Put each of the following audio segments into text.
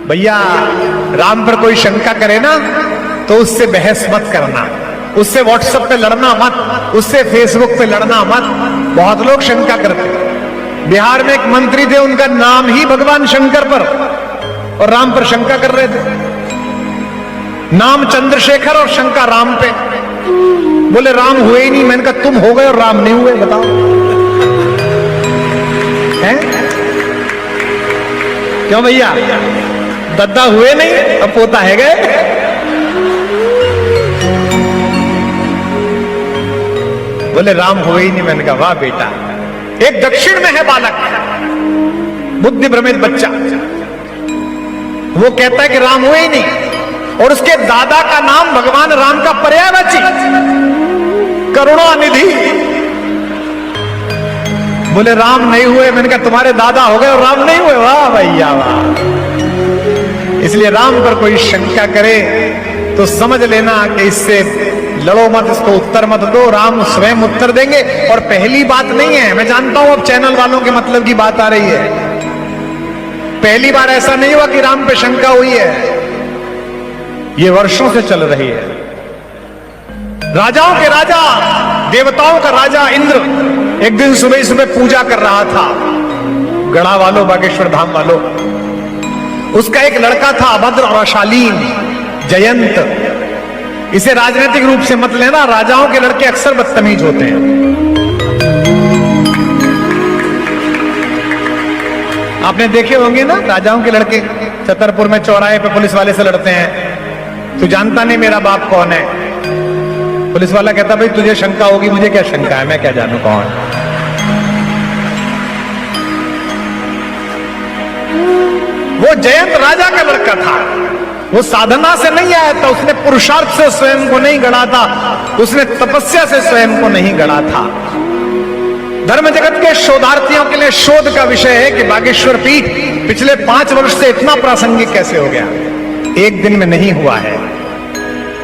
भैया राम पर कोई शंका करे ना तो उससे बहस मत करना, उससे व्हाट्सएप पे लड़ना मत, उससे फेसबुक पे लड़ना मत। बहुत लोग शंका करते। बिहार में एक मंत्री थे, उनका नाम ही भगवान शंकर पर और राम पर शंका कर रहे थे। नाम चंद्रशेखर और शंका राम पे। बोले राम हुए ही नहीं। मैंने कहा तुम हो गए और राम नहीं हुए, बताओ हैं? क्यों भैया, दद्दा हुए नहीं अब पोता है गए। बोले राम हुए ही नहीं। मैंने कहा वाह बेटा। एक दक्षिण में है बालक, बुद्धि भ्रमित बच्चा, वो कहता है कि राम हुए ही नहीं, और उसके दादा का नाम भगवान राम का पर्यायवाची करुणानिधि। बोले राम नहीं हुए। मैंने कहा तुम्हारे दादा हो गए और राम नहीं हुए। वाह भैया वाह। इसलिए राम पर कोई शंका करे तो समझ लेना कि इससे लड़ो मत, इसको उत्तर मत दो, राम स्वयं उत्तर देंगे। और पहली बात नहीं है, मैं जानता हूं अब चैनल वालों के मतलब की बात आ रही है। पहली बार ऐसा नहीं हुआ कि राम पे शंका हुई है, ये वर्षों से चल रही है। राजाओं के राजा, देवताओं का राजा इंद्र एक दिन सुबह सुबह पूजा कर रहा था। गढ़ा वालों, बागेश्वर धाम वालों, उसका एक लड़का था अभद्र और अशालीन, जयंत। इसे राजनीतिक रूप से मत लेना, राजाओं के लड़के अक्सर बदतमीज होते हैं। आपने देखे होंगे ना राजाओं के लड़के, छतरपुर में चौराहे पे पुलिस वाले से लड़ते हैं। तू जानता नहीं मेरा बाप कौन है? पुलिस वाला कहता भाई तुझे शंका होगी, मुझे क्या शंका है, मैं क्या जानू कौन। वो जयंत राजा का लड़का था। वो साधना से नहीं आया था, उसने पुरुषार्थ से स्वयं को नहीं गढ़ा था, उसने तपस्या से स्वयं को नहीं गढ़ा था। धर्म जगत के शोधार्थियों के लिए शोध का विषय है कि बागेश्वर पीठ पिछले 5 वर्ष से इतना प्रासंगिक कैसे हो गया। एक दिन में नहीं हुआ है।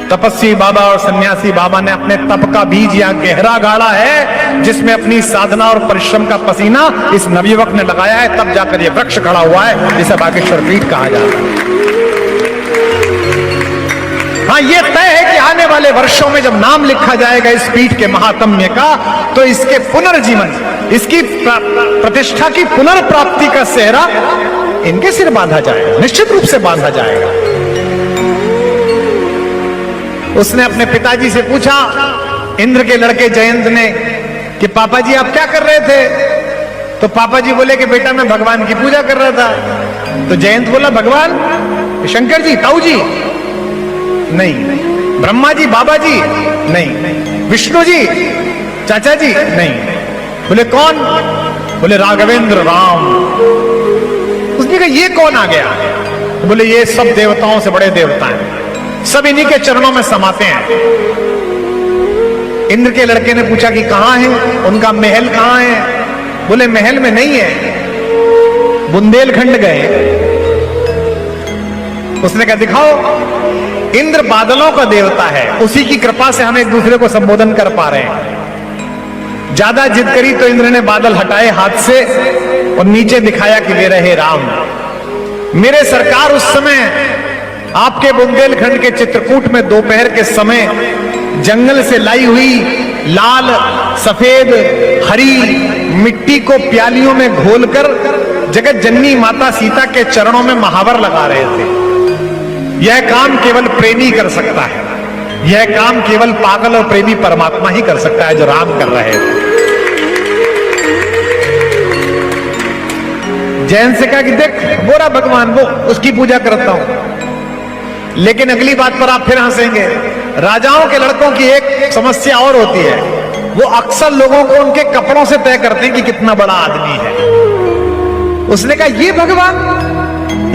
तपस्वी बाबा और सन्यासी बाबा ने अपने तप का बीज यहां गहरा गाड़ा है, जिसमें अपनी साधना और परिश्रम का पसीना इस नवयुवक ने लगाया है, तब जाकर यह वृक्ष खड़ा हुआ है जिसे बागेश्वर पीठ कहा जाता है। हाँ, यह तय है कि आने वाले वर्षों में जब नाम लिखा जाएगा इस पीठ के महात्म्य का, तो इसके पुनर्जीवन, इसकी प्रतिष्ठा की पुनर्प्राप्ति का सेहरा इनके सिर बांधा जाएगा, निश्चित रूप से बांधा जाएगा। उसने अपने पिताजी से पूछा, इंद्र के लड़के जयंत ने, कि पापा जी आप क्या कर रहे थे? तो पापा जी बोले कि बेटा मैं भगवान की पूजा कर रहा था। तो जयंत बोला भगवान? शंकर जी, ताऊ जी? नहीं। ब्रह्मा जी, बाबा जी? नहीं। विष्णु जी, चाचा जी? नहीं। बोले कौन? बोले राघवेंद्र, राम। उसने कहा ये कौन आ गया? बोले ये सब देवताओं से बड़े देवता हैं, सब इन्हीं के चरणों में समाते हैं। इंद्र के लड़के ने पूछा कि कहां है, उनका महल कहां है? बोले महल में नहीं है, बुंदेलखंड गए। उसने कहा दिखाओ। इंद्र बादलों का देवता है, उसी की कृपा से हम एक दूसरे को संबोधन कर पा रहे हैं। ज्यादा जिद करी तो इंद्र ने बादल हटाए हाथ से और नीचे दिखाया कि वे रहे राम। मेरे सरकार उस समय आपके बुंदेलखंड के चित्रकूट में दोपहर के समय जंगल से लाई हुई लाल, सफेद, हरी मिट्टी को प्यालियों में घोलकर जगत जननी माता सीता के चरणों में महावर लगा रहे थे। यह काम केवल प्रेमी कर सकता है, यह काम केवल पागल और प्रेमी परमात्मा ही कर सकता है, जो राम कर रहे थे। जैन से कहा कि देख बोरा भगवान, वो उसकी पूजा करता हूं। लेकिन अगली बात पर आप फिर हंसेंगे। राजाओं के लड़कों की एक समस्या और होती है, वो अक्सर लोगों को उनके कपड़ों से तय करते हैं कि कितना बड़ा आदमी है। उसने कहा ये भगवान,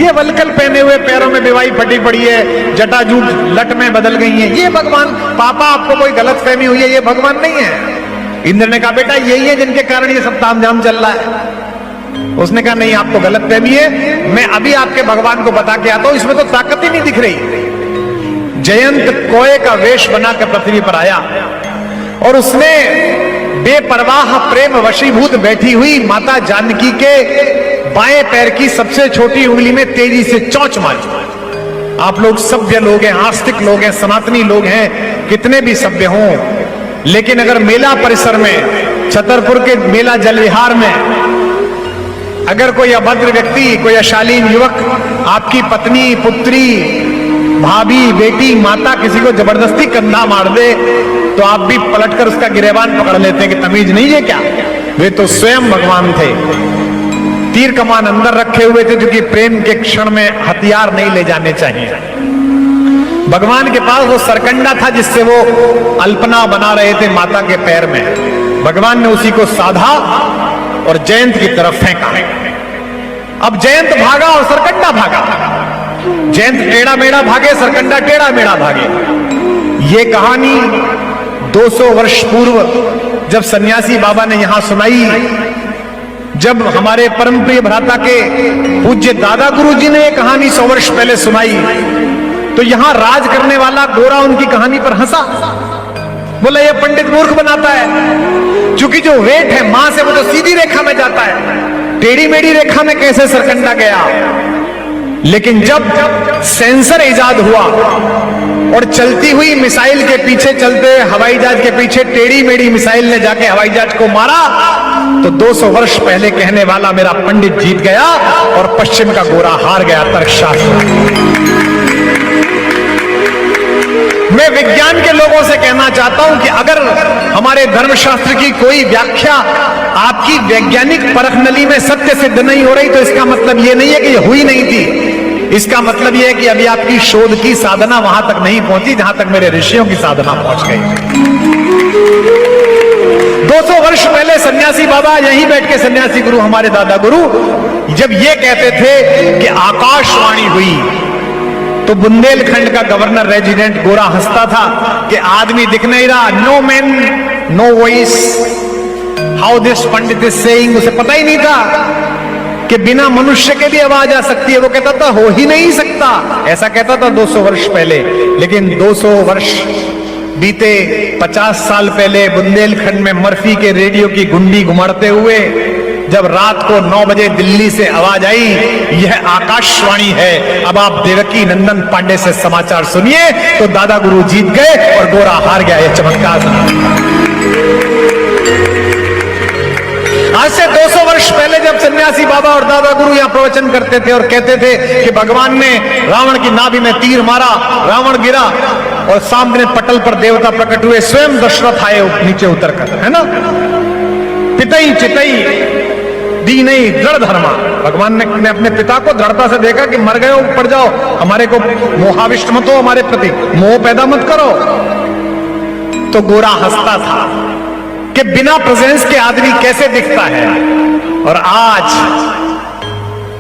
ये वलकल पहने हुए, पैरों में बेवाई फटी पड़ी है, जटाजूट लट में बदल गई है, ये भगवान? पापा आपको कोई गलतफहमी हुई है, ये भगवान नहीं है। इंद्र ने कहा बेटा यही है जिनके कारण ये सब तामझाम चल रहा है। उसने कहा नहीं, आपको गलतफहमी है, मैं अभी आपके भगवान को बता के आता हूं, इसमें तो ताकत ही नहीं दिख रही। जयंत कोए का वेश बनाकर पृथ्वी पर आया और उसने बेपरवाह प्रेम वशीभूत बैठी हुई माता जानकी के बाएं पैर की सबसे छोटी उंगली में तेजी से चोंच मारी। आप लोग सभ्य लोग हैं, आस्तिक लोग हैं, सनातनी लोग हैं, कितने भी सभ्य हों, लेकिन अगर मेला परिसर में, छतरपुर के मेला जल विहार में अगर कोई अभद्र व्यक्ति, कोई अशालीन युवक आपकी पत्नी, पुत्री, भाभी, बेटी, माता किसी को जबरदस्ती कंधा मार दे तो आप भी पलटकर उसका गिरेबान पकड़ लेते हैं कि तमीज नहीं है क्या? वे तो स्वयं भगवान थे, तीर कमान अंदर रखे हुए थे, क्योंकि प्रेम के क्षण में हथियार नहीं ले जाने चाहिए। भगवान के पास वो सरकंडा था जिससे वो अल्पना बना रहे थे माता के पैर में। भगवान ने उसी को साधा और जयंत की तरफ फेंका। अब जयंत भागा और सरकंडा भागा। जयंत टेढ़ा मेढ़ा भागे, सरकंडा टेढ़ा मेढ़ा भागे। ये कहानी 200 वर्ष पूर्व जब सन्यासी बाबा ने यहां सुनाई, जब हमारे परम प्रिय भ्राता के पूज्य दादा गुरु जी ने ये कहानी 100 वर्ष पहले सुनाई, तो यहां राज करने वाला गोरा उनकी कहानी पर हंसा, बोला ये पंडित मूर्ख बनाता है, क्योंकि जो वेट है मां से वो तो सीधी रेखा में जाता है, टेढ़ी मेढ़ी रेखा में कैसे सरकंडा गया। लेकिन जब सेंसर इजाद हुआ और चलती हुई मिसाइल के पीछे चलते हवाई जहाज के पीछे टेढ़ी मेढ़ी मिसाइल ने जाके हवाई जहाज को मारा, तो 200 वर्ष पहले कहने वाला मेरा पंडित जीत गया और पश्चिम का गोरा हार गया। तर्कशास्त्र। मैं विज्ञान के लोगों से कहना चाहता हूं कि अगर हमारे धर्मशास्त्र की कोई व्याख्या आपकी वैज्ञानिक परख नली में सत्य सिद्ध नहीं हो रही, तो इसका मतलब यह नहीं है कि यह हुई नहीं थी। इसका मतलब यह है कि अभी आपकी शोध की साधना वहां तक नहीं पहुंची जहां तक मेरे ऋषियों की साधना पहुंच गई। 200 वर्ष पहले सन्यासी बाबा यहीं बैठ के, सन्यासी गुरु हमारे दादा गुरु जब ये कहते थे कि आकाशवाणी हुई, तो बुंदेलखंड का गवर्नर रेजिडेंट गोरा हंसता था कि आदमी दिख नहीं रहा, no man no voice, how this pandit is saying. उसे पता ही नहीं था कि बिना मनुष्य के भी आवाज आ सकती है। वो कहता था हो ही नहीं सकता, ऐसा कहता था 200 वर्ष पहले। लेकिन 200 वर्ष बीते, 50 साल पहले बुंदेलखंड में मर्फी के रेडियो की गुंडी घुमाते हुए जब रात को 9 बजे दिल्ली से आवाज आई, यह आकाशवाणी है, अब आप देवकी नंदन पांडे से समाचार सुनिए, तो दादा गुरु जीत गए और गोरा हार गया। यह चमत्कार। आज से 200 वर्ष पहले जब सन्यासी बाबा और दादा गुरु यहां प्रवचन करते थे और कहते थे कि भगवान ने रावण की नाभि में तीर मारा, रावण गिरा और सामने पटल पर देवता प्रकट हुए, स्वयं दशरथ आए नीचे उतरकर, है ना, पितई चितई दी नहीं दृढ़ धर्मा। भगवान ने अपने पिता को दृढ़ता से देखा कि मर गए हो, ऊपर जाओ, हमारे को मोहाविष्ट मत हो, हमारे प्रति मोह पैदा मत करो। तो गोरा हंसता था कि बिना प्रेजेंस के आदमी कैसे दिखता है। और आज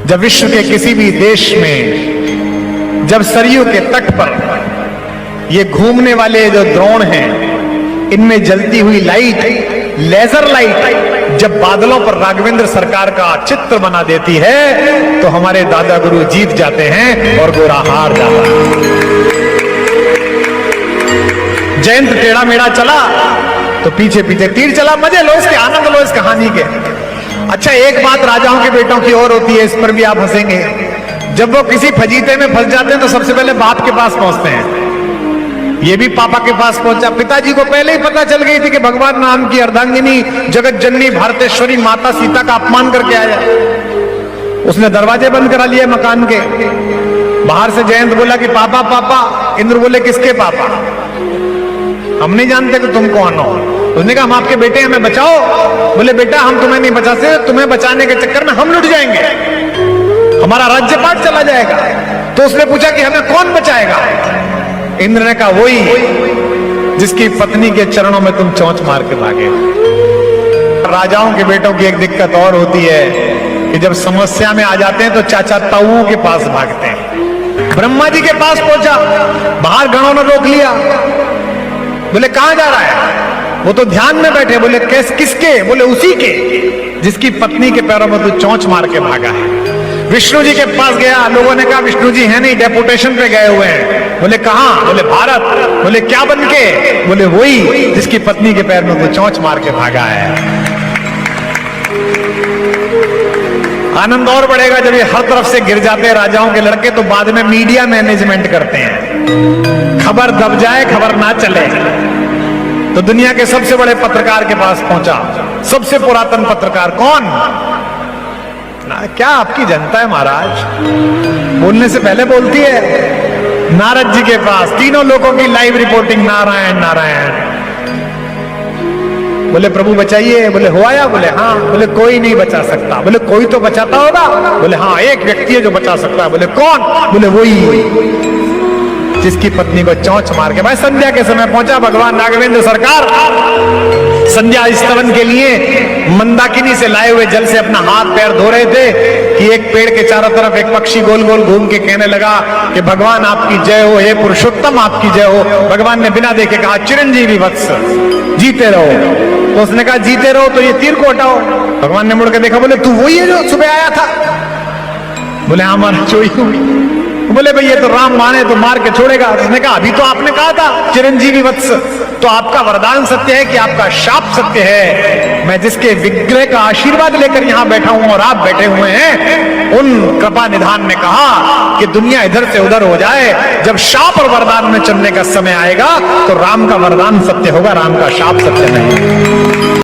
जब विश्व के किसी भी देश में, जब सरयू के तट पर ये घूमने वाले जो ड्रोन हैं, इनमें जलती हुई लाइट, लेजर लाइट जब बादलों पर राघवेंद्र सरकार का चित्र बना देती है, तो हमारे दादा गुरु जीत जाते हैं और गोरा हार जाता है। जयंत टेढ़ा मेढ़ा चला तो पीछे पीछे तीर चला। मजे लो इसके, आनंद लो इस कहानी के। अच्छा, एक बात राजाओं के बेटों की और होती है, इस पर भी आप हंसेंगे। जब वो किसी फजीते में फंस जाते हैं तो सबसे पहले बाप के पास पहुंचते हैं। ये भी पापा के पास पहुंचा। पिताजी को पहले ही पता चल गई थी कि भगवान नाम की अर्धांगिनी जगत जननी भारतेश्वरी माता सीता का अपमान करके आया। उसने दरवाजे बंद करा लिए मकान के। बाहर से जयंत बोला कि पापा पापा। इंद्र बोले किसके पापा? हम नहीं जानते कि तुम कौन हो। उसने कहा हम आपके बेटे हैं, हमें बचाओ। बोले बेटा हम तुम्हें नहीं बचा सकते, तुम्हें बचाने के चक्कर में हम लुट जाएंगे, हमारा राज्यपाट चला जाएगा। तो उसने पूछा कि हमें कौन बचाएगा? इंद्र ने कहा वही जिसकी पत्नी के चरणों में तुम चोंच मार के भागे। राजाओं के बेटों की एक दिक्कत और होती है कि जब समस्या में आ जाते हैं तो चाचा ताऊओं के पास भागते हैं। ब्रह्मा जी के पास पहुंचा, बाहर गणों ने रोक लिया। बोले कहां जा रहा है? वो तो ध्यान में बैठे। बोले किसके? बोले उसी के जिसकी पत्नी के पैरों में तू चोंच मार के भागा है। विष्णु जी के पास गया, लोगों ने कहा विष्णु जी है नहीं, डेपुटेशन पे गए हुए हैं। बोले कहां? बोले भारत। बोले क्या बन के? बोले वही जिसकी पत्नी के पैर में तू चोंच मार के भागा है। आनंद और बढ़ेगा जब ये हर तरफ से गिर जाते हैं राजाओं के लड़के, तो बाद में मीडिया मैनेजमेंट करते हैं, खबर दब जाए खबर ना चले। तो दुनिया के सबसे बड़े पत्रकार के पास पहुंचा, सबसे पुरातन पत्रकार कौन? क्या आपकी जनता है महाराज, बोलने से पहले बोलती है। नारद जी के पास तीनों लोगों की लाइव रिपोर्टिंग, नारायण नारायण। बोले प्रभु बचाइए। बोले हो आया? बोले हाँ। बोले कोई नहीं बचा सकता। बोले कोई तो बचाता होगा? बोले हाँ, एक व्यक्ति है जो बचा सकता है। बोले कौन? बोले वही जिसकी पत्नी को चौंच मार के। भाई संध्या के समय पहुंचा भगवान राघवेंद्र सरकार, संध्या स्तवन के लिए मंदाकिनी से लाए हुए जल से अपना हाथ पैर धो रहे थे कि एक पेड़ के चारों तरफ एक पक्षी गोल गोल घूम के कहने लगा कि भगवान आपकी जय हो, हे पुरुषोत्तम आपकी जय हो। भगवान ने बिना देखे कहा चिरंजीवी वत्स, जीते रहो। तो उसने कहा जीते रहो तो ये तीर को हटाओ। भगवान ने मुड़ के देखा, बोले तू वही है जो सुबह आया था? बोले हाँ मारा चोरी हुई। बोले भाई ये तो राम माने तो मार के छोड़ेगा। उसने कहा अभी तो आपने कहा था चिरंजीवी वत्स, तो आपका वरदान सत्य है कि आपका शाप सत्य है? मैं जिसके विग्रह का आशीर्वाद लेकर यहां बैठा हूं और आप बैठे हुए हैं, उन कृपा निधान ने कहा कि दुनिया इधर से उधर हो जाए, जब शाप और वरदान में चलने का समय आएगा तो राम का वरदान सत्य होगा, राम का शाप सत्य नहीं।